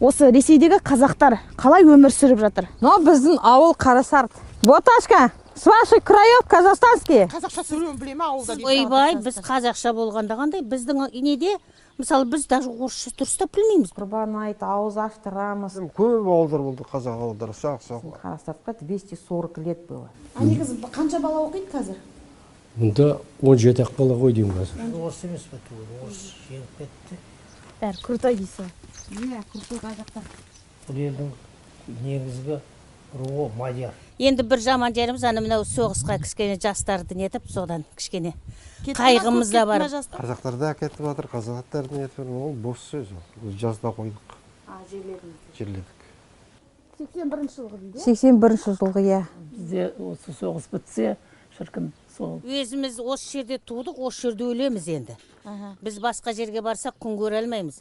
Осы Ресейдегі қазақтар қалай өмір сүріп жатыр? Но біздің ауыл Қарасарт. Боташка, с ваших краев казахстанский. Қазақша сөйлеуін біле ме ауылда? Ойбай, біз қазақша болғанда қандай? Біздің неде, мысалы біз даже орысша дұрыстап білмейміз. Құрбан айт, ауыз аштырамыз. Көп ауылдар болды, қазақ ауылдары, ұсақ-ұсақ. Қарасартқа 240 лет было. А негізі қанша бала оқиды қазір? Мұнда 17 бала ғой деймін қазір. Орыс емес пе, орыс жеңіп кетті. Бәрі құртай дейсі. Иә, құртай қазақтар. Бұл елдің негізгі руы мадияр. Енді бір жаман жеріміз ана мынау соғысқа кішкене жастарды нетіп, содан кішкене қайғымыз да бар. Қазақтар да әкетіп жатыр, қазақтар нетіп жатыр, ол бос сөз. Біз жазда қойдық. Жерледік. 81 жылғы дейді. 81 жылғы, иә. Бізде осы соғыс бітсе, шіркін сол. Өзіміз осы жерде тудық, осы жерде өлеміз енді. Біз басқа жерге барсақ күн көре алмаймыз.